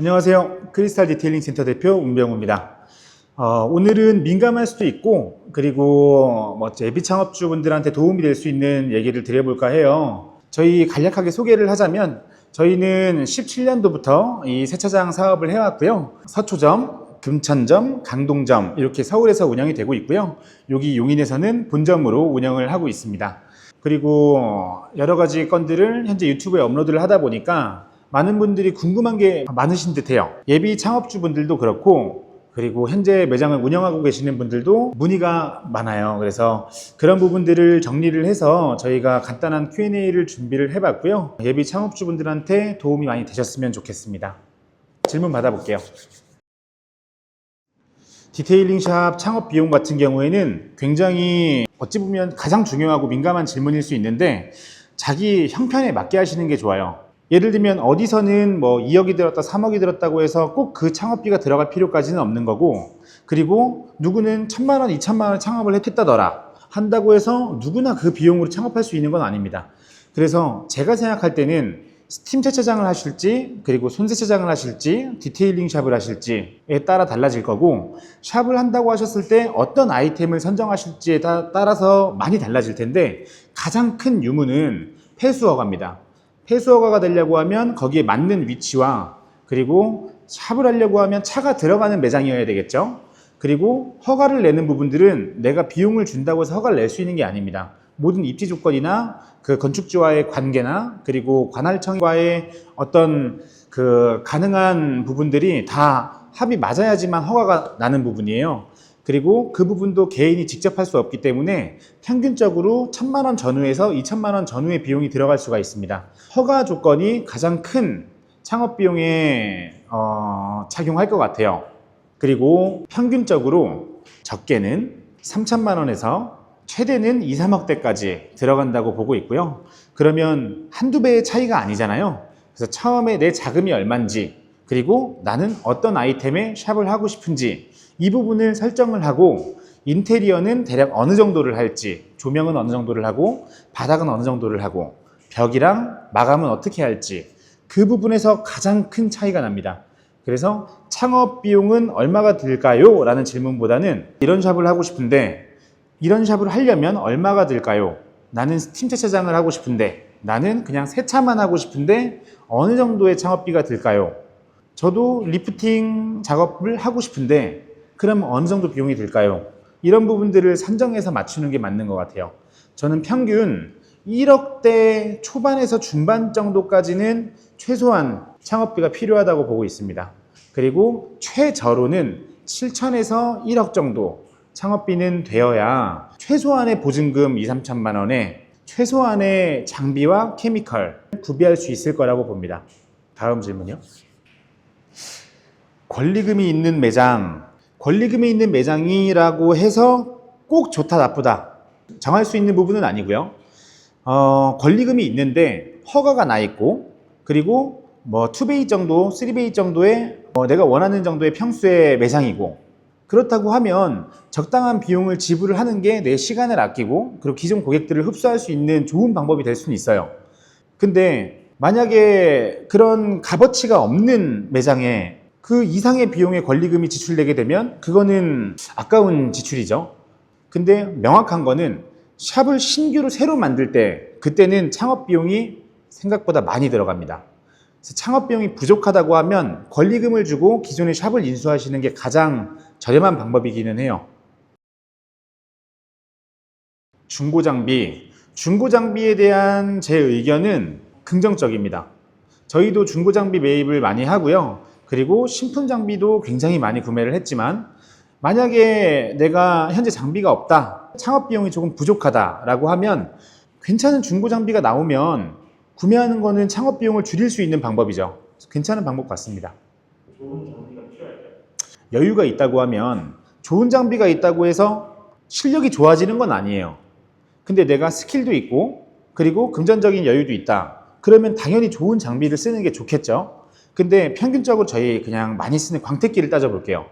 안녕하세요. 크리스탈 디테일링 센터 대표 운병우입니다. 오늘은 민감할 수도 있고 그리고 예비 창업주분들한테 도움이 될 수 있는 얘기를 드려볼까 해요. 저희 간략하게 소개를 하자면 저희는 17년도부터 이 세차장 사업을 해왔고요. 서초점, 금천점, 강동점 이렇게 서울에서 운영이 되고 있고요. 여기 용인에서는 본점으로 운영을 하고 있습니다. 그리고 여러 가지 건들을 현재 유튜브에 업로드를 하다 보니까 많은 분들이 궁금한 게 많으신 듯해요. 예비 창업주분들도 그렇고 그리고 현재 매장을 운영하고 계시는 분들도 문의가 많아요. 그래서 그런 부분들을 정리를 해서 저희가 간단한 Q&A를 준비를 해봤고요. 예비 창업주분들한테 도움이 많이 되셨으면 좋겠습니다. 질문 받아볼게요. 디테일링 샵 창업 비용 같은 경우에는 굉장히 어찌 보면 가장 중요하고 민감한 질문일 수 있는데 자기 형편에 맞게 하시는 게 좋아요. 예를 들면 어디서는 2억이 들었다 3억이 들었다고 해서 꼭 그 창업비가 들어갈 필요까지는 없는 거고, 그리고 누구는 1,000만 원, 2,000만 원 창업을 했다더라 한다고 해서 누구나 그 비용으로 창업할 수 있는 건 아닙니다. 그래서 제가 생각할 때는 스팀 세차장을 하실지 그리고 손세차장을 하실지 디테일링 샵을 하실지에 따라 달라질 거고, 샵을 한다고 하셨을 때 어떤 아이템을 선정하실지에 따라서 많이 달라질 텐데, 가장 큰 유무는 폐수허가입니다. 폐수허가가 되려고 하면 거기에 맞는 위치와, 그리고 샵을 하려고 하면 차가 들어가는 매장이어야 되겠죠. 그리고 허가를 내는 부분들은 내가 비용을 준다고 해서 허가를 낼 수 있는 게 아닙니다. 모든 입지 조건이나 그 건축주와의 관계나 그리고 관할청과의 어떤 그 가능한 부분들이 다 합이 맞아야지만 허가가 나는 부분이에요. 그리고 그 부분도 개인이 직접 할 수 없기 때문에 평균적으로 1,000만 원 전후에서 2,000만 원 전후의 비용이 들어갈 수가 있습니다. 허가 조건이 가장 큰 창업 비용에 착용할 것 같아요. 그리고 평균적으로 적게는 3,000만 원에서 최대는 2, 3억대까지 들어간다고 보고 있고요. 그러면 한두 배의 차이가 아니잖아요. 그래서 처음에 내 자금이 얼마인지, 그리고 나는 어떤 아이템에 샵을 하고 싶은지 이 부분을 설정을 하고, 인테리어는 대략 어느 정도를 할지, 조명은 어느 정도를 하고 바닥은 어느 정도를 하고 벽이랑 마감은 어떻게 할지, 그 부분에서 가장 큰 차이가 납니다. 그래서 창업 비용은 얼마가 들까요? 라는 질문보다는 이런 샵을 하고 싶은데 이런 샵을 하려면 얼마가 들까요? 나는 스팀 세차장을 하고 싶은데, 나는 그냥 세차만 하고 싶은데 어느 정도의 창업비가 들까요? 저도 리프팅 작업을 하고 싶은데 그럼 어느 정도 비용이 들까요? 이런 부분들을 산정해서 맞추는 게 맞는 것 같아요. 저는 평균 1억대 초반에서 중반 정도까지는 최소한 창업비가 필요하다고 보고 있습니다. 그리고 최저로는 7천에서 1억 정도 창업비는 되어야 최소한의 보증금 2, 3천만 원에 최소한의 장비와 케미컬 구비할 수 있을 거라고 봅니다. 다음 질문이요. 권리금이 있는 매장, 권리금이 있는 매장이라고 해서 꼭 좋다 나쁘다 정할 수 있는 부분은 아니고요. 권리금이 있는데 허가가 나 있고, 그리고 2베이 정도, 3베이 정도의 내가 원하는 정도의 평수의 매장이고, 그렇다고 하면 적당한 비용을 지불을 하는 게 내 시간을 아끼고 그리고 기존 고객들을 흡수할 수 있는 좋은 방법이 될 수는 있어요. 근데 만약에 그런 값어치가 없는 매장에 그 이상의 비용의 권리금이 지출되게 되면 그거는 아까운 지출이죠. 근데 명확한 거는 샵을 신규로 새로 만들 때 그때는 창업 비용이 생각보다 많이 들어갑니다. 그래서 창업 비용이 부족하다고 하면 권리금을 주고 기존의 샵을 인수하시는 게 가장 저렴한 방법이기는 해요. 중고장비에 대한 제 의견은 긍정적입니다. 저희도 중고장비 매입을 많이 하고요. 그리고 신품 장비도 굉장히 많이 구매를 했지만, 만약에 내가 현재 장비가 없다, 창업 비용이 조금 부족하다라고 하면 괜찮은 중고장비가 나오면 구매하는 거는 창업 비용을 줄일 수 있는 방법이죠. 괜찮은 방법 같습니다. 좋은 장비가 필요할까요? 여유가 있다고 하면 좋은 장비가 있다고 해서 실력이 좋아지는 건 아니에요. 근데 내가 스킬도 있고 그리고 금전적인 여유도 있다, 그러면 당연히 좋은 장비를 쓰는 게 좋겠죠. 근데 평균적으로 저희 그냥 많이 쓰는 광택기를 따져볼게요.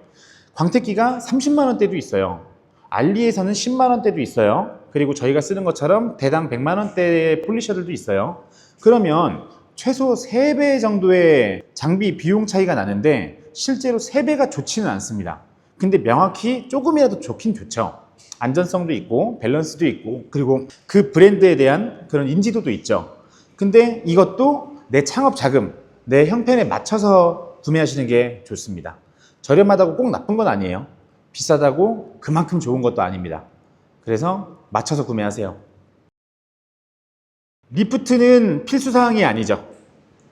광택기가 30만 원대도 있어요. 알리에서는 10만 원대도 있어요. 그리고 저희가 쓰는 것처럼 대당 100만 원대의 폴리셔들도 있어요. 그러면 최소 3배 정도의 장비 비용 차이가 나는데 실제로 3배가 좋지는 않습니다. 근데 명확히 조금이라도 좋긴 좋죠. 안전성도 있고 밸런스도 있고 그리고 그 브랜드에 대한 그런 인지도도 있죠. 근데 이것도 내 창업 자금, 내 형편에 맞춰서 구매하시는 게 좋습니다. 저렴하다고 꼭 나쁜 건 아니에요. 비싸다고 그만큼 좋은 것도 아닙니다. 그래서 맞춰서 구매하세요. 리프트는 필수사항이 아니죠.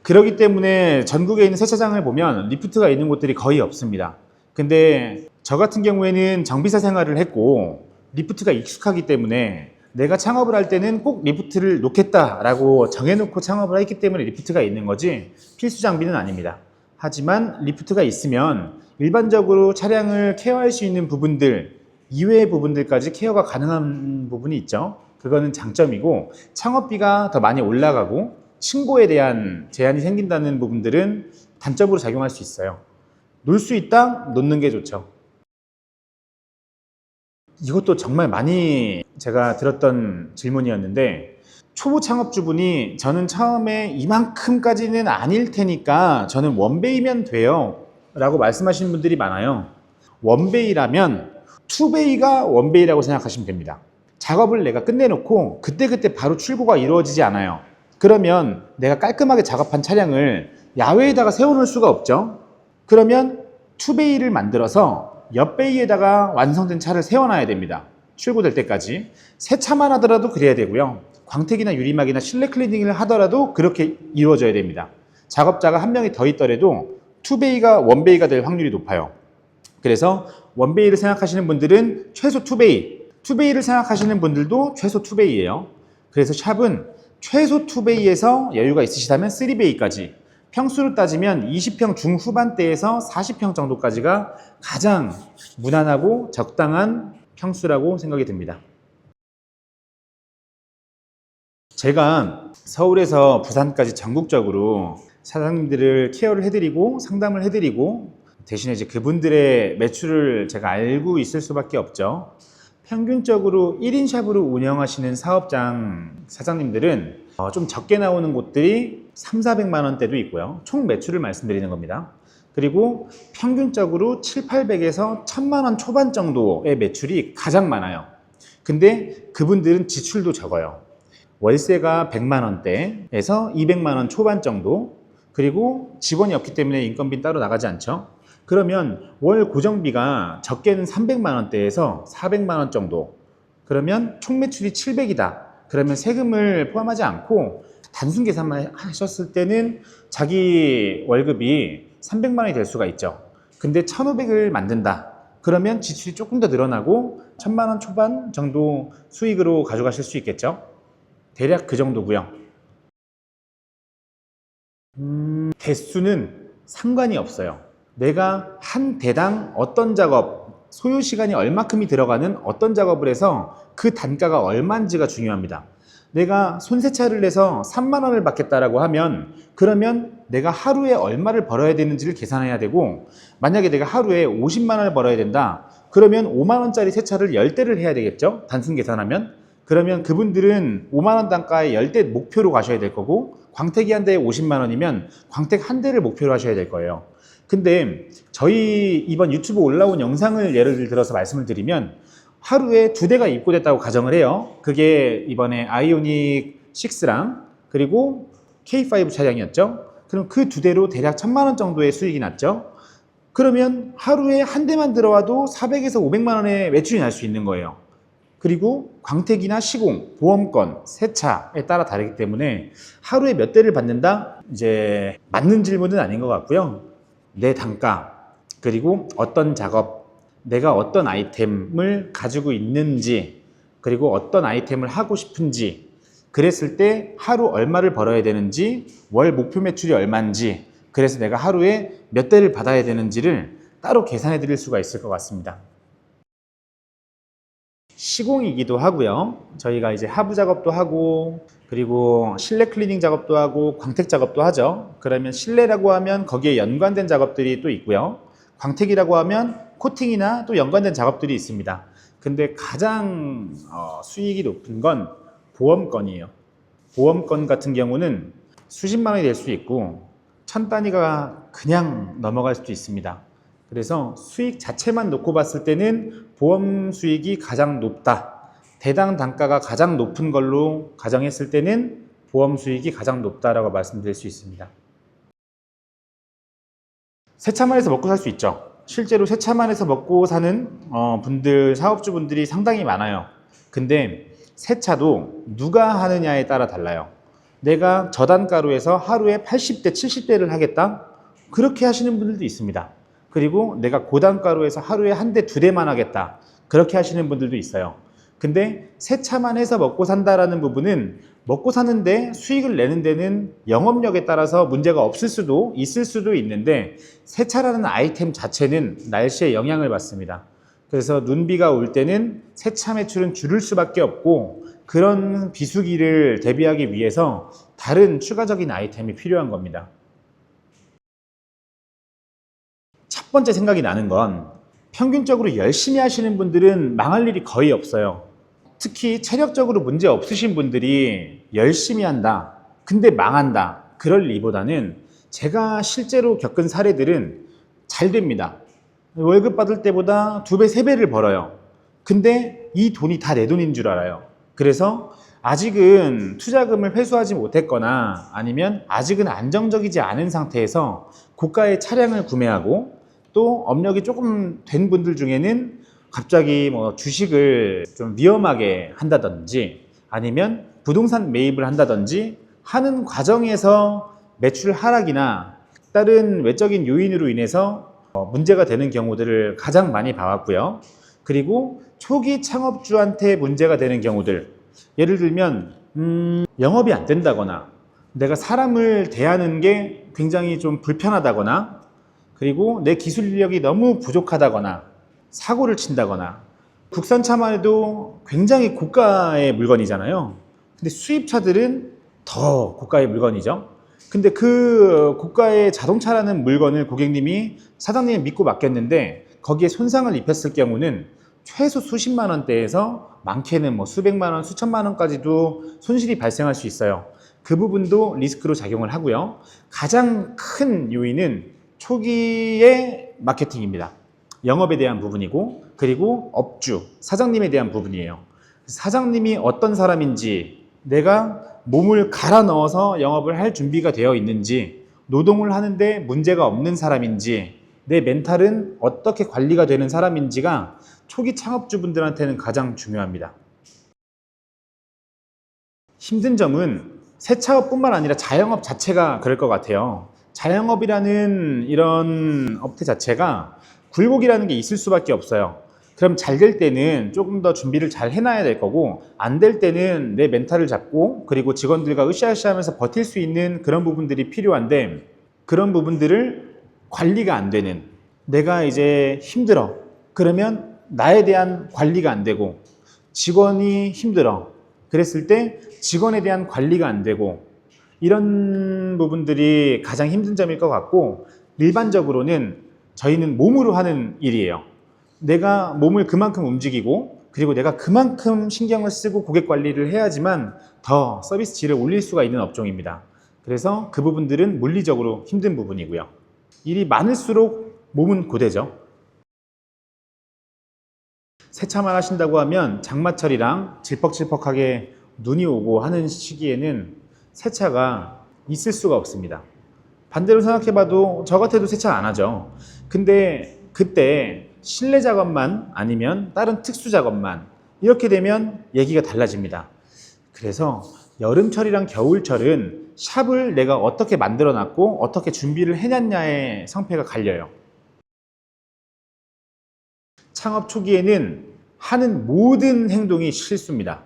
그렇기 때문에 전국에 있는 세차장을 보면 리프트가 있는 곳들이 거의 없습니다. 근데 저 같은 경우에는 정비사 생활을 했고 리프트가 익숙하기 때문에 내가 창업을 할 때는 꼭 리프트를 놓겠다라고 정해놓고 창업을 했기 때문에 리프트가 있는 거지 필수 장비는 아닙니다. 하지만 리프트가 있으면 일반적으로 차량을 케어할 수 있는 부분들 이외의 부분들까지 케어가 가능한 부분이 있죠. 그거는 장점이고 창업비가 더 많이 올라가고 신고에 대한 제한이 생긴다는 부분들은 단점으로 작용할 수 있어요. 놓을 수 있다? 놓는 게 좋죠. 이것도 정말 많이 제가 들었던 질문이었는데 초보 창업주분이 저는 처음에 이만큼까지는 아닐 테니까 저는 원베이면 돼요 라고 말씀하시는 분들이 많아요. 원베이라면 투베이가 원베이라고 생각하시면 됩니다. 작업을 내가 끝내놓고 그때그때 바로 출고가 이루어지지 않아요. 그러면 내가 깔끔하게 작업한 차량을 야외에다가 세워놓을 수가 없죠. 그러면 투베이를 만들어서 옆베이에다가 완성된 차를 세워놔야 됩니다. 출고될 때까지. 세차만 하더라도 그래야 되고요. 광택이나 유리막이나 실내 클리닝을 하더라도 그렇게 이루어져야 됩니다. 작업자가 한 명이 더 있더라도 투베이가 원베이가 될 확률이 높아요. 그래서 원베이를 생각하시는 분들은 최소 투베이, 투베이를 생각하시는 분들도 최소 투베이예요. 그래서 샵은 최소 투베이에서 여유가 있으시다면 3베이까지, 평수로 따지면 20평 중후반대에서 40평 정도까지가 가장 무난하고 적당한 평수라고 생각이 듭니다. 제가 서울에서 부산까지 전국적으로 사장님들을 케어를 해드리고 상담을 해드리고 대신에 이제 그분들의 매출을 제가 알고 있을 수밖에 없죠. 평균적으로 1인 샵으로 운영하시는 사업장 사장님들은 좀 적게 나오는 곳들이 3,400만 원대도 있고요. 총 매출을 말씀드리는 겁니다. 그리고 평균적으로 7,800에서 1,000만 원 초반 정도의 매출이 가장 많아요. 근데 그분들은 지출도 적어요. 월세가 100만 원대에서 200만 원 초반 정도, 그리고 직원이 없기 때문에 인건비는 따로 나가지 않죠. 그러면 월 고정비가 적게는 300만 원대에서 400만 원 정도. 그러면 총 매출이 700이다. 그러면 세금을 포함하지 않고 단순 계산만 하셨을 때는 자기 월급이 300만 원이 될 수가 있죠. 근데 1,500을 만든다. 그러면 지출이 조금 더 늘어나고 1,000만 원 초반 정도 수익으로 가져가실 수 있겠죠. 대략 그 정도고요. 개수는 상관이 없어요. 내가 한 대당 어떤 작업, 소요 시간이 얼마큼이 들어가는 어떤 작업을 해서 그 단가가 얼마인지가 중요합니다. 내가 손세차를 해서 3만 원을 받겠다라고 하면 그러면 내가 하루에 얼마를 벌어야 되는지를 계산해야 되고, 만약에 내가 하루에 50만 원을 벌어야 된다. 그러면 5만 원짜리 세차를 10대를 해야 되겠죠? 단순 계산하면. 그러면 그분들은 5만 원 단가의 10대 목표로 가셔야 될 거고, 광택이 한 대에 50만 원이면 광택 한 대를 목표로 하셔야 될 거예요. 근데 저희 이번 유튜브 올라온 영상을 예를 들어서 말씀을 드리면 하루에 2대가 입고됐다고 가정을 해요. 그게 이번에 아이오닉 6랑 그리고 K5 차량이었죠. 그럼 그 2대로 대략 1,000만 원 정도의 수익이 났죠. 그러면 하루에 한 대만 들어와도 400에서 500만 원의 매출이 날 수 있는 거예요. 그리고 광택이나 시공, 보험권, 세차에 따라 다르기 때문에 하루에 몇 대를 받는다? 이제 맞는 질문은 아닌 것 같고요. 내 단가, 그리고 어떤 작업, 내가 어떤 아이템을 가지고 있는지, 그리고 어떤 아이템을 하고 싶은지, 그랬을 때 하루 얼마를 벌어야 되는지, 월 목표 매출이 얼마인지, 그래서 내가 하루에 몇 대를 받아야 되는지를 따로 계산해 드릴 수가 있을 것 같습니다. 시공이기도 하고요. 저희가 이제 하부 작업도 하고, 그리고 실내 클리닝 작업도 하고, 광택 작업도 하죠. 그러면 실내라고 하면 거기에 연관된 작업들이 또 있고요. 광택이라고 하면 코팅이나 또 연관된 작업들이 있습니다. 근데 가장 수익이 높은 건 보험건이에요. 보험건 같은 경우는 수십만 원이 될 수 있고 천 단위가 그냥 넘어갈 수도 있습니다. 그래서 수익 자체만 놓고 봤을 때는 보험 수익이 가장 높다. 대당 단가가 가장 높은 걸로 가정했을 때는 보험 수익이 가장 높다라고 말씀드릴 수 있습니다. 세차만 해서 먹고 살 수 있죠. 실제로 세차만 해서 먹고 사는 분들, 사업주분들이 상당히 많아요. 근데 세차도 누가 하느냐에 따라 달라요. 내가 저단가로 해서 하루에 80대, 70대를 하겠다? 그렇게 하시는 분들도 있습니다. 그리고 내가 고단가로 해서 하루에 한 대, 두 대만 하겠다. 그렇게 하시는 분들도 있어요. 근데 세차만 해서 먹고 산다라는 부분은 먹고 사는데 수익을 내는 데는 영업력에 따라서 문제가 없을 수도 있을 수도 있는데 세차라는 아이템 자체는 날씨에 영향을 받습니다. 그래서 눈비가 올 때는 세차 매출은 줄을 수밖에 없고 그런 비수기를 대비하기 위해서 다른 추가적인 아이템이 필요한 겁니다. 첫 번째 생각이 나는 건 평균적으로 열심히 하시는 분들은 망할 일이 거의 없어요. 특히 체력적으로 문제 없으신 분들이 열심히 한다, 근데 망한다, 그럴 리보다는 제가 실제로 겪은 사례들은 잘 됩니다. 월급 받을 때보다 2배, 3배를 벌어요. 근데 이 돈이 다 내 돈인 줄 알아요. 그래서 아직은 투자금을 회수하지 못했거나 아니면 아직은 안정적이지 않은 상태에서 고가의 차량을 구매하고 또 업력이 조금 된 분들 중에는 갑자기 뭐 주식을 좀 위험하게 한다든지 아니면 부동산 매입을 한다든지 하는 과정에서 매출 하락이나 다른 외적인 요인으로 인해서 문제가 되는 경우들을 가장 많이 봐왔고요. 그리고 초기 창업주한테 문제가 되는 경우들, 예를 들면 영업이 안 된다거나 내가 사람을 대하는 게 굉장히 좀 불편하다거나 그리고 내 기술 인력이 너무 부족하다거나 사고를 친다거나 국산차만 해도 굉장히 고가의 물건이잖아요. 근데 수입차들은 더 고가의 물건이죠. 근데 그 고가의 자동차라는 물건을 고객님이 사장님이 믿고 맡겼는데 거기에 손상을 입혔을 경우는 최소 수십만 원대에서 많게는 뭐 수백만 원, 수천만 원까지도 손실이 발생할 수 있어요. 그 부분도 리스크로 작용을 하고요. 가장 큰 요인은 초기의 마케팅입니다. 영업에 대한 부분이고 그리고 업주, 사장님에 대한 부분이에요. 사장님이 어떤 사람인지, 내가 몸을 갈아 넣어서 영업을 할 준비가 되어 있는지, 노동을 하는데 문제가 없는 사람인지, 내 멘탈은 어떻게 관리가 되는 사람인지가 초기 창업주분들한테는 가장 중요합니다. 힘든 점은 세차업뿐만 아니라 자영업 자체가 그럴 것 같아요. 자영업이라는 이런 업태 자체가 굴곡이라는 게 있을 수밖에 없어요. 그럼 잘 될 때는 조금 더 준비를 잘 해놔야 될 거고 안 될 때는 내 멘탈을 잡고 그리고 직원들과 으쌰으쌰 하면서 버틸 수 있는 그런 부분들이 필요한데 그런 부분들을 관리가 안 되는, 내가 이제 힘들어 그러면 나에 대한 관리가 안 되고 직원이 힘들어 그랬을 때 직원에 대한 관리가 안 되고 이런 부분들이 가장 힘든 점일 것 같고 일반적으로는 저희는 몸으로 하는 일이에요. 내가 몸을 그만큼 움직이고 그리고 내가 그만큼 신경을 쓰고 고객 관리를 해야지만 더 서비스 질을 올릴 수가 있는 업종입니다. 그래서 그 부분들은 물리적으로 힘든 부분이고요. 일이 많을수록 몸은 고되죠. 세차만 하신다고 하면 장마철이랑 질퍽질퍽하게 눈이 오고 하는 시기에는 세차가 있을 수가 없습니다. 반대로 생각해봐도 저 같아도 세차 안 하죠. 근데 그때 실내 작업만 아니면 다른 특수 작업만 이렇게 되면 얘기가 달라집니다. 그래서 여름철이랑 겨울철은 샵을 내가 어떻게 만들어 놨고 어떻게 준비를 해놨냐에 성패가 갈려요. 창업 초기에는 하는 모든 행동이 실수입니다.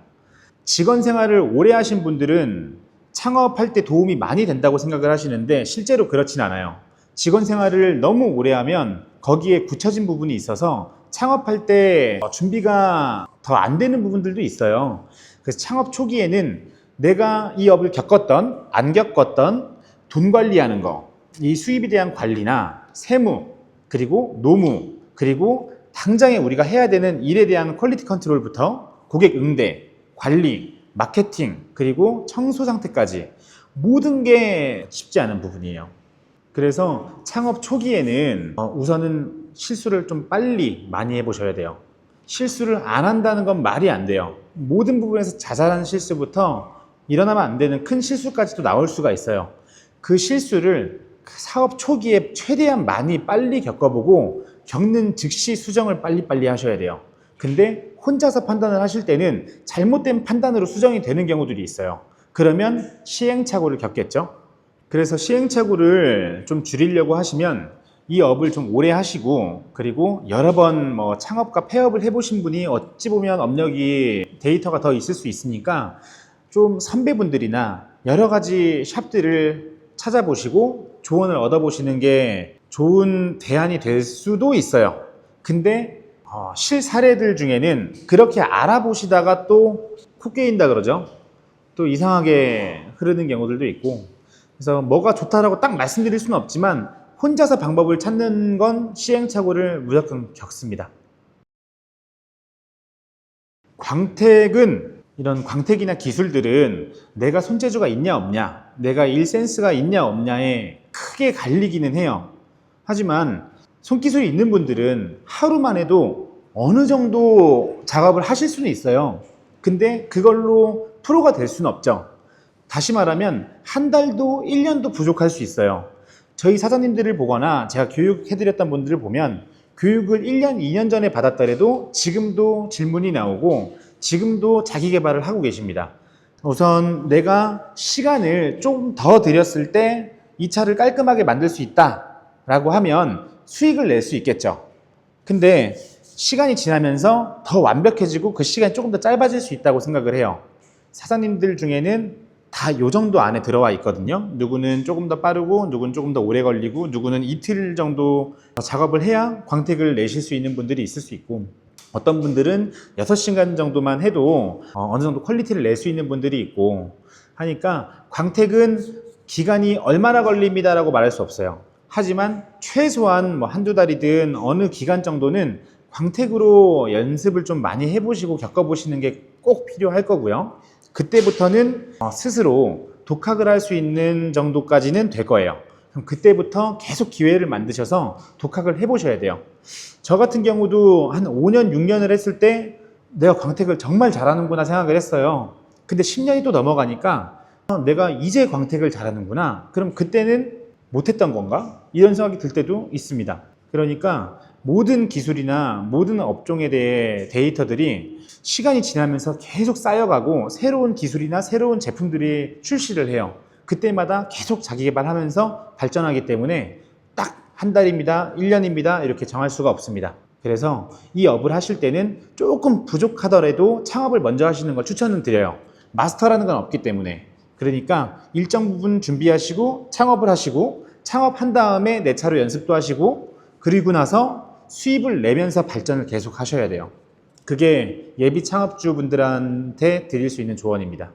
직원 생활을 오래 하신 분들은 창업할 때 도움이 많이 된다고 생각을 하시는데 실제로 그렇진 않아요. 직원 생활을 너무 오래 하면 거기에 굳혀진 부분이 있어서 창업할 때 준비가 더 안 되는 부분들도 있어요. 그래서 창업 초기에는 내가 이 업을 겪었던 안 겪었던 돈 관리하는 거, 이 수입에 대한 관리나 세무, 그리고 노무, 그리고 당장에 우리가 해야 되는 일에 대한 퀄리티 컨트롤부터 고객 응대, 관리, 마케팅, 그리고 청소 상태까지 모든 게 쉽지 않은 부분이에요. 그래서 창업 초기에는 우선은 실수를 좀 빨리 많이 해보셔야 돼요. 실수를 안 한다는 건 말이 안 돼요. 모든 부분에서 자잘한 실수부터 일어나면 안 되는 큰 실수까지도 나올 수가 있어요. 그 실수를 사업 초기에 최대한 많이 빨리 겪어보고 겪는 즉시 수정을 빨리빨리 하셔야 돼요. 근데 혼자서 판단을 하실 때는 잘못된 판단으로 수정이 되는 경우들이 있어요. 그러면 시행착오를 겪겠죠. 그래서 시행착오를 좀 줄이려고 하시면 이 업을 좀 오래 하시고, 그리고 여러 번 창업과 폐업을 해보신 분이 어찌 보면 업력이 데이터가 더 있을 수 있으니까 좀 선배분들이나 여러 가지 샵들을 찾아보시고 조언을 얻어보시는 게 좋은 대안이 될 수도 있어요. 근데 실사례들 중에는 그렇게 알아보시다가 또 코 깨인다 그러죠. 또 이상하게 흐르는 경우들도 있고, 그래서 뭐가 좋다라고 딱 말씀드릴 수는 없지만 혼자서 방법을 찾는 건 시행착오를 무조건 겪습니다. 이런 광택이나 기술들은 내가 손재주가 있냐 없냐, 내가 일 센스가 있냐 없냐에 크게 갈리기는 해요. 하지만 손기술이 있는 분들은 하루만 해도 어느 정도 작업을 하실 수는 있어요. 근데 그걸로 프로가 될 수는 없죠. 다시 말하면 한 달도 1년도 부족할 수 있어요. 저희 사장님들을 보거나 제가 교육해드렸던 분들을 보면 교육을 1년, 2년 전에 받았더라도 지금도 질문이 나오고 지금도 자기 개발을 하고 계십니다. 우선 내가 시간을 좀 더 들였을 때 이 차를 깔끔하게 만들 수 있다라고 하면 수익을 낼 수 있겠죠. 근데 시간이 지나면서 더 완벽해지고 그 시간이 조금 더 짧아질 수 있다고 생각을 해요. 사장님들 중에는 다 요 정도 안에 들어와 있거든요. 누구는 조금 더 빠르고 누구는 조금 더 오래 걸리고 누구는 이틀 정도 작업을 해야 광택을 내실 수 있는 분들이 있을 수 있고, 어떤 분들은 6시간 정도만 해도 어느 정도 퀄리티를 낼 수 있는 분들이 있고 하니까 광택은 기간이 얼마나 걸립니다 라고 말할 수 없어요. 하지만 최소한 한두 달이든 어느 기간 정도는 광택으로 연습을 좀 많이 해보시고 겪어보시는 게 꼭 필요할 거고요. 그때부터는 스스로 독학을 할 수 있는 정도까지는 될 거예요. 그럼 그때부터 계속 기회를 만드셔서 독학을 해보셔야 돼요. 저 같은 경우도 한 5년, 6년을 했을 때 내가 광택을 정말 잘하는구나 생각을 했어요. 근데 10년이 또 넘어가니까 내가 이제 광택을 잘하는구나. 그럼 그때는 못했던 건가? 이런 생각이 들 때도 있습니다. 그러니까 모든 기술이나 모든 업종에 대해 데이터들이 시간이 지나면서 계속 쌓여가고 새로운 기술이나 새로운 제품들이 출시를 해요. 그때마다 계속 자기 개발하면서 발전하기 때문에 딱 한 달입니다, 1년입니다 이렇게 정할 수가 없습니다. 그래서 이 업을 하실 때는 조금 부족하더라도 창업을 먼저 하시는 걸 추천을 드려요. 마스터라는 건 없기 때문에. 그러니까 일정 부분 준비하시고 창업을 하시고 창업한 다음에 내 차로 연습도 하시고 그리고 나서 수입을 내면서 발전을 계속 하셔야 돼요. 그게 예비 창업주분들한테 드릴 수 있는 조언입니다.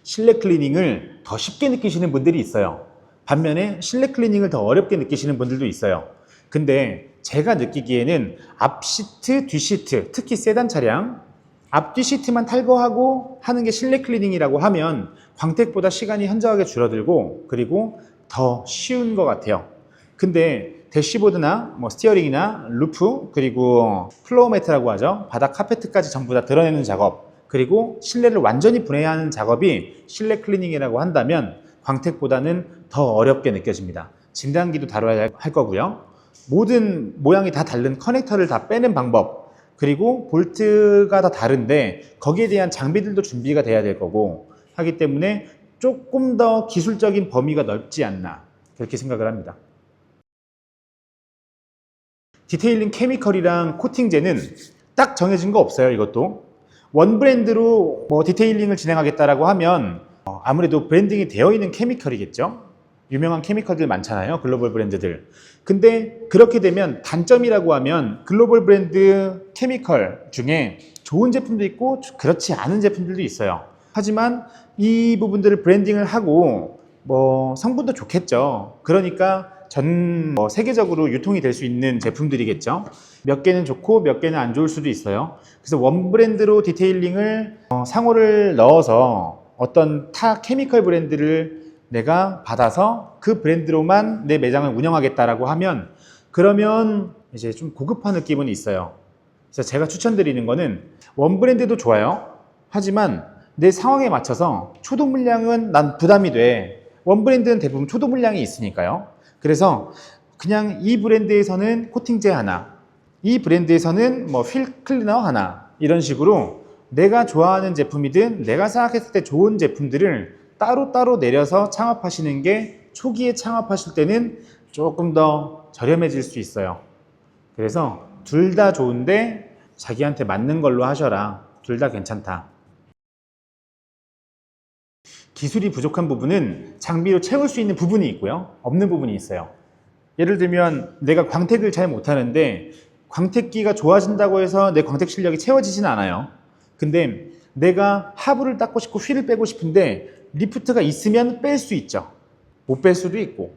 실내 클리닝을 더 쉽게 느끼시는 분들이 있어요. 반면에 실내 클리닝을 더 어렵게 느끼시는 분들도 있어요. 근데 제가 느끼기에는 앞 시트, 뒤 시트, 특히 세단 차량 앞뒤 시트만 탈거하고 하는 게 실내 클리닝이라고 하면 광택보다 시간이 현저하게 줄어들고 그리고 더 쉬운 것 같아요. 근데 대시보드나 스티어링이나 루프 그리고 플로어 매트라고 하죠. 바닥 카페트까지 전부 다 드러내는 작업, 그리고 실내를 완전히 분해하는 작업이 실내 클리닝이라고 한다면 광택보다는 더 어렵게 느껴집니다. 진단기도 다뤄야 할 거고요. 모든 모양이 다 다른 커넥터를 다 빼는 방법, 그리고 볼트가 다 다른데 거기에 대한 장비들도 준비가 돼야 될 거고 하기 때문에 조금 더 기술적인 범위가 넓지 않나 그렇게 생각을 합니다. 디테일링 케미컬이랑 코팅제는 딱 정해진 거 없어요. 이것도 원 브랜드로 디테일링을 진행하겠다라고 하면 아무래도 브랜딩이 되어 있는 케미컬이겠죠. 유명한 케미컬들 많잖아요, 글로벌 브랜드들. 근데 그렇게 되면 단점이라고 하면 글로벌 브랜드 케미컬 중에 좋은 제품도 있고 그렇지 않은 제품들도 있어요. 하지만 이 부분들을 브랜딩을 하고 성분도 좋겠죠. 그러니까 세계적으로 유통이 될 수 있는 제품들이겠죠. 몇 개는 좋고 몇 개는 안 좋을 수도 있어요. 그래서 원 브랜드로 디테일링을 상호를 넣어서 어떤 타 케미컬 브랜드를 내가 받아서 그 브랜드로만 내 매장을 운영하겠다라고 하면 그러면 이제 좀 고급화 느낌은 있어요. 그래서 제가 추천드리는 거는 원 브랜드도 좋아요. 하지만 내 상황에 맞춰서 초도 물량은 난 부담이 돼. 원 브랜드는 대부분 초도 물량이 있으니까요. 그래서 그냥 이 브랜드에서는 코팅제 하나, 이 브랜드에서는 뭐 필 클리너 하나, 이런 식으로 내가 좋아하는 제품이든 내가 생각했을 때 좋은 제품들을 따로따로 내려서 창업하시는 게 초기에 창업하실 때는 조금 더 저렴해질 수 있어요. 그래서 둘 다 좋은데 자기한테 맞는 걸로 하셔라. 둘 다 괜찮다. 기술이 부족한 부분은 장비로 채울 수 있는 부분이 있고요. 없는 부분이 있어요. 예를 들면 내가 광택을 잘 못하는데 광택기가 좋아진다고 해서 내 광택 실력이 채워지지는 않아요. 근데 내가 하부를 닦고 싶고 휠을 빼고 싶은데 리프트가 있으면 뺄 수 있죠. 못 뺄 수도 있고.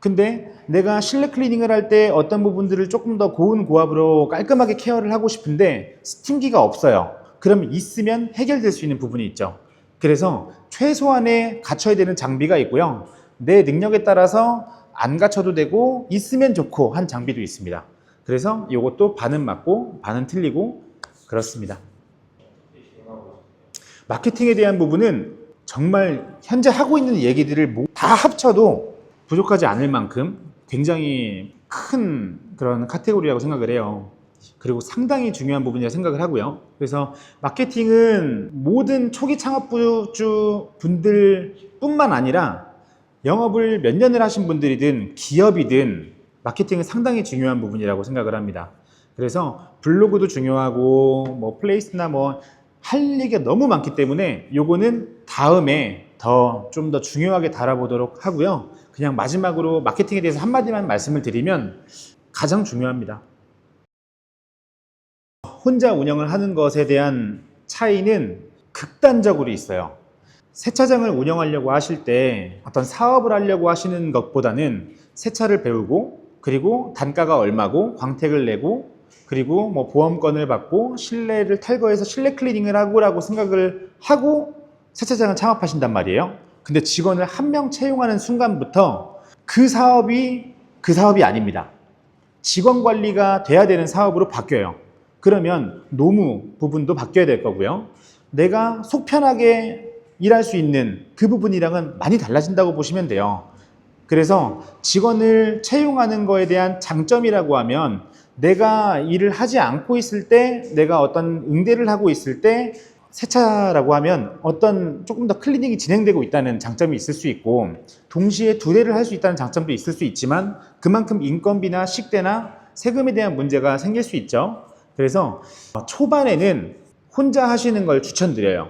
근데 내가 실내 클리닝을 할 때 어떤 부분들을 조금 더 고운 고압으로 깔끔하게 케어를 하고 싶은데 스팀기가 없어요. 그러면 있으면 해결될 수 있는 부분이 있죠. 그래서 최소한의 갖춰야 되는 장비가 있고요. 내 능력에 따라서 안 갖춰도 되고 있으면 좋고 한 장비도 있습니다. 그래서 이것도 반은 맞고 반은 틀리고 그렇습니다. 마케팅에 대한 부분은 정말 현재 하고 있는 얘기들을 다 합쳐도 부족하지 않을 만큼 굉장히 큰 그런 카테고리라고 생각을 해요. 그리고 상당히 중요한 부분이라고 생각을 하고요. 그래서 마케팅은 모든 초기 창업주 분들 뿐만 아니라 영업을 몇 년을 하신 분들이든 기업이든 마케팅은 상당히 중요한 부분이라고 생각을 합니다. 그래서 블로그도 중요하고 뭐 플레이스나 뭐 할 얘기가 너무 많기 때문에 요거는 다음에 좀 더 중요하게 다뤄보도록 하고요. 그냥 마지막으로 마케팅에 대해서 한마디만 말씀을 드리면 가장 중요합니다. 혼자 운영을 하는 것에 대한 차이는 극단적으로 있어요. 세차장을 운영하려고 하실 때 어떤 사업을 하려고 하시는 것보다는 세차를 배우고 그리고 단가가 얼마고 광택을 내고 그리고 뭐 보험권을 받고 실내를 탈거해서 실내 클리닝을 하고라고 생각을 하고 세차장을 창업하신단 말이에요. 근데 직원을 한 명 채용하는 순간부터 그 사업이 아닙니다. 직원 관리가 돼야 되는 사업으로 바뀌어요. 그러면 노무 부분도 바뀌어야 될 거고요. 내가 속 편하게 일할 수 있는 그 부분이랑은 많이 달라진다고 보시면 돼요. 그래서 직원을 채용하는 거에 대한 장점이라고 하면 내가 일을 하지 않고 있을 때 내가 어떤 응대를 하고 있을 때 세차라고 하면 어떤 조금 더 클리닝이 진행되고 있다는 장점이 있을 수 있고 동시에 두 대를 할 수 있다는 장점도 있을 수 있지만 그만큼 인건비나 식대나 세금에 대한 문제가 생길 수 있죠. 그래서 초반에는 혼자 하시는 걸 추천드려요.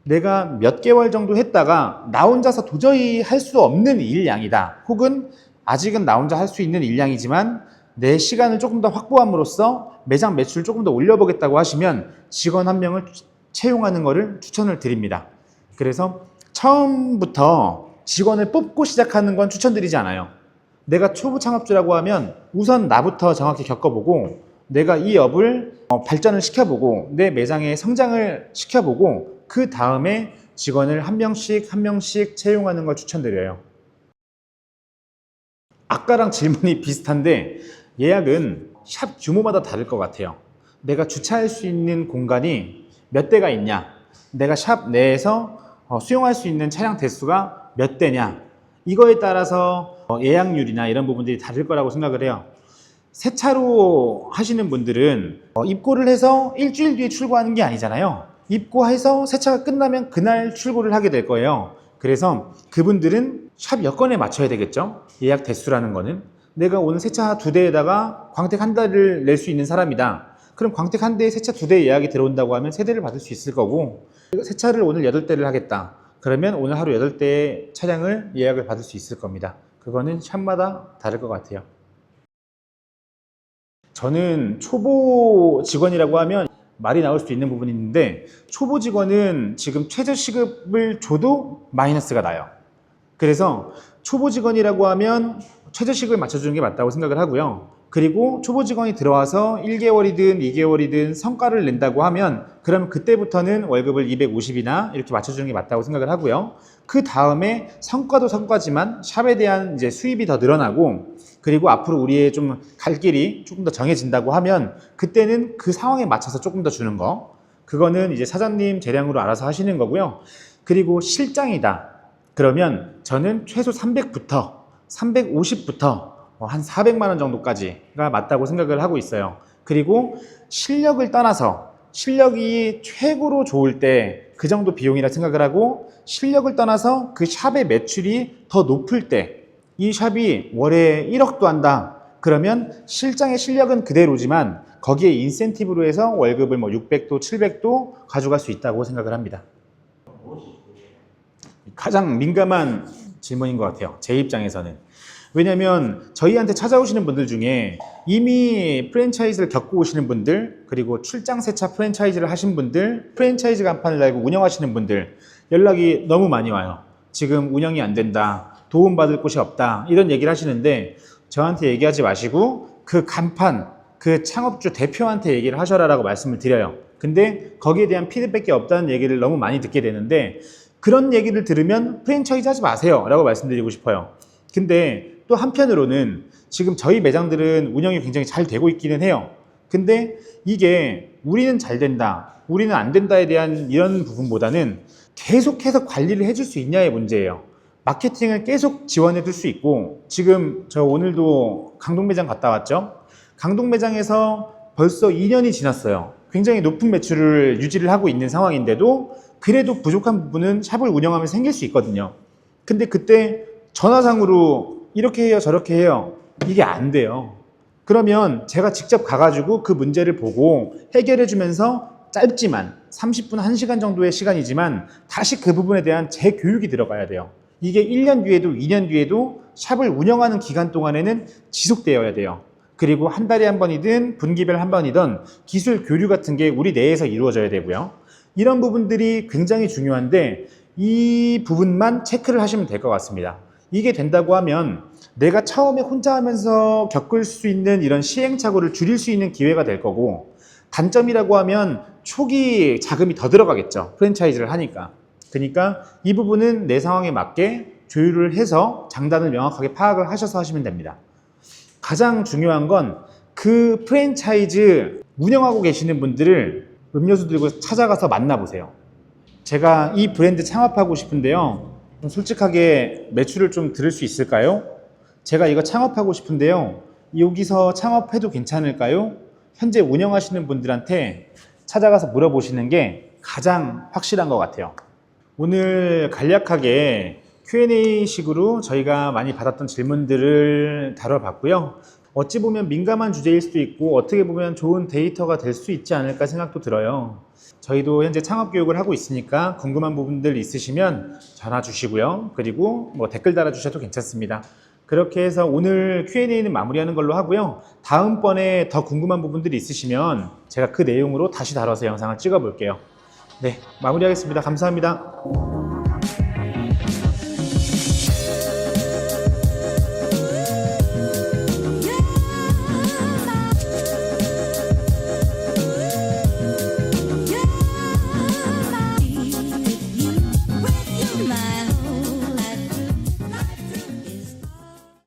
내가 몇 개월 정도 했다가 나 혼자서 도저히 할 수 없는 일량이다. 혹은 아직은 나 혼자 할 수 있는 일량이지만 내 시간을 조금 더 확보함으로써 매장 매출을 조금 더 올려보겠다고 하시면 직원 한 명을 채용하는 것을 추천을 드립니다. 그래서 처음부터 직원을 뽑고 시작하는 건 추천드리지 않아요. 내가 초보 창업주라고 하면 우선 나부터 정확히 겪어보고 내가 이 업을 발전을 시켜보고 내 매장의 성장을 시켜보고 그 다음에 직원을 한 명씩 채용하는 걸 추천드려요. 아까랑 질문이 비슷한데 예약은 샵 규모마다 다를 것 같아요. 내가 주차할 수 있는 공간이 몇 대가 있냐, 내가 샵 내에서 수용할 수 있는 차량 대수가 몇 대냐, 이거에 따라서 예약률이나 이런 부분들이 다를 거라고 생각을 해요. 세차로 하시는 분들은 입고를 해서 일주일 뒤에 출고하는 게 아니잖아요. 입고해서 세차가 끝나면 그날 출고를 하게 될 거예요. 그래서 그분들은 샵 여건에 맞춰야 되겠죠. 예약 대수라는 거는 내가 오늘 세차 2대에다가 광택 1대를 낼 수 있는 사람이다. 그럼 광택 1대에 세차 2대 예약이 들어온다고 하면 3대를 받을 수 있을 거고 세차를 오늘 8대를 하겠다. 그러면 오늘 하루 8대의 차량을 예약을 받을 수 있을 겁니다. 그거는 샵마다 다를 것 같아요. 저는 초보 직원이라고 하면 말이 나올 수 있는 부분이 있는데 초보 직원은 지금 최저시급을 줘도 마이너스가 나요. 그래서 초보 직원이라고 하면 최저시급을 맞춰주는 게 맞다고 생각을 하고요. 그리고 초보 직원이 들어와서 1개월이든 2개월이든 성과를 낸다고 하면 그럼 그때부터는 월급을 250이나 이렇게 맞춰주는 게 맞다고 생각을 하고요. 그 다음에 성과도 성과지만 샵에 대한 이제 수입이 더 늘어나고 그리고 앞으로 우리의 좀 갈 길이 조금 더 정해진다고 하면 그때는 그 상황에 맞춰서 조금 더 주는 거. 그거는 이제 사장님 재량으로 알아서 하시는 거고요. 그리고 실장이다. 그러면 저는 최소 300부터 350부터 한 400만 원 정도까지가 맞다고 생각을 하고 있어요. 그리고 실력을 떠나서 실력이 최고로 좋을 때 그 정도 비용이라 생각을 하고 실력을 떠나서 그 샵의 매출이 더 높을 때 이 샵이 월에 1억도 한다. 그러면 실장의 실력은 그대로지만 거기에 인센티브로 해서 월급을 뭐 600도, 700도 가져갈 수 있다고 생각을 합니다. 가장 민감한 질문인 것 같아요. 제 입장에서는. 왜냐하면 저희한테 찾아오시는 분들 중에 이미 프랜차이즈를 겪고 오시는 분들, 그리고 출장 세차 프랜차이즈를 하신 분들, 프랜차이즈 간판을 달고 운영하시는 분들 연락이 너무 많이 와요. 지금 운영이 안 된다, 도움받을 곳이 없다, 이런 얘기를 하시는데 저한테 얘기하지 마시고 그 간판, 그 창업주 대표한테 얘기를 하셔라라고 말씀을 드려요. 근데 거기에 대한 피드백이 없다는 얘기를 너무 많이 듣게 되는데 그런 얘기를 들으면 프랜차이즈 하지 마세요 라고 말씀드리고 싶어요. 근데 또 한편으로는 지금 저희 매장들은 운영이 굉장히 잘 되고 있기는 해요. 근데 이게 우리는 잘 된다, 우리는 안 된다에 대한 이런 부분보다는 계속해서 관리를 해줄 수 있냐의 문제예요. 마케팅을 계속 지원해 줄 수 있고, 지금 저 오늘도 강동 매장 갔다 왔죠. 강동 매장에서 벌써 2년이 지났어요. 굉장히 높은 매출을 유지를 하고 있는 상황인데도 그래도 부족한 부분은 샵을 운영하면 생길 수 있거든요. 근데 그때 전화상으로 이렇게 해요, 저렇게 해요. 이게 안 돼요. 그러면 제가 직접 가가지고 그 문제를 보고 해결해 주면서 짧지만 30분, 1시간 정도의 시간이지만 다시 그 부분에 대한 재교육이 들어가야 돼요. 이게 1년 뒤에도 2년 뒤에도 샵을 운영하는 기간 동안에는 지속되어야 돼요. 그리고 한 달에 한 번이든 분기별 한 번이든 기술 교류 같은 게 우리 내에서 이루어져야 되고요. 이런 부분들이 굉장히 중요한데 이 부분만 체크를 하시면 될 것 같습니다. 이게 된다고 하면 내가 처음에 혼자 하면서 겪을 수 있는 이런 시행착오를 줄일 수 있는 기회가 될 거고, 단점이라고 하면 초기 자금이 더 들어가겠죠. 프랜차이즈를 하니까. 그러니까 이 부분은 내 상황에 맞게 조율을 해서 장단을 명확하게 파악을 하셔서 하시면 됩니다. 가장 중요한 건 그 프랜차이즈 운영하고 계시는 분들을 음료수 들고 찾아가서 만나보세요. 제가 이 브랜드 창업하고 싶은데요, 좀 솔직하게 매출을 좀 들을 수 있을까요? 제가 이거 창업하고 싶은데요, 여기서 창업해도 괜찮을까요? 현재 운영하시는 분들한테 찾아가서 물어보시는 게 가장 확실한 것 같아요. 오늘 간략하게 Q&A 식으로 저희가 많이 받았던 질문들을 다뤄봤고요. 어찌 보면 민감한 주제일 수도 있고 어떻게 보면 좋은 데이터가 될 수 있지 않을까 생각도 들어요. 저희도 현재 창업 교육을 하고 있으니까 궁금한 부분들 있으시면 전화 주시고요. 그리고 뭐 댓글 달아주셔도 괜찮습니다. 그렇게 해서 오늘 Q&A는 마무리하는 걸로 하고요. 다음번에 더 궁금한 부분들이 있으시면 제가 그 내용으로 다시 다뤄서 영상을 찍어 볼게요. 네, 마무리하겠습니다. 감사합니다.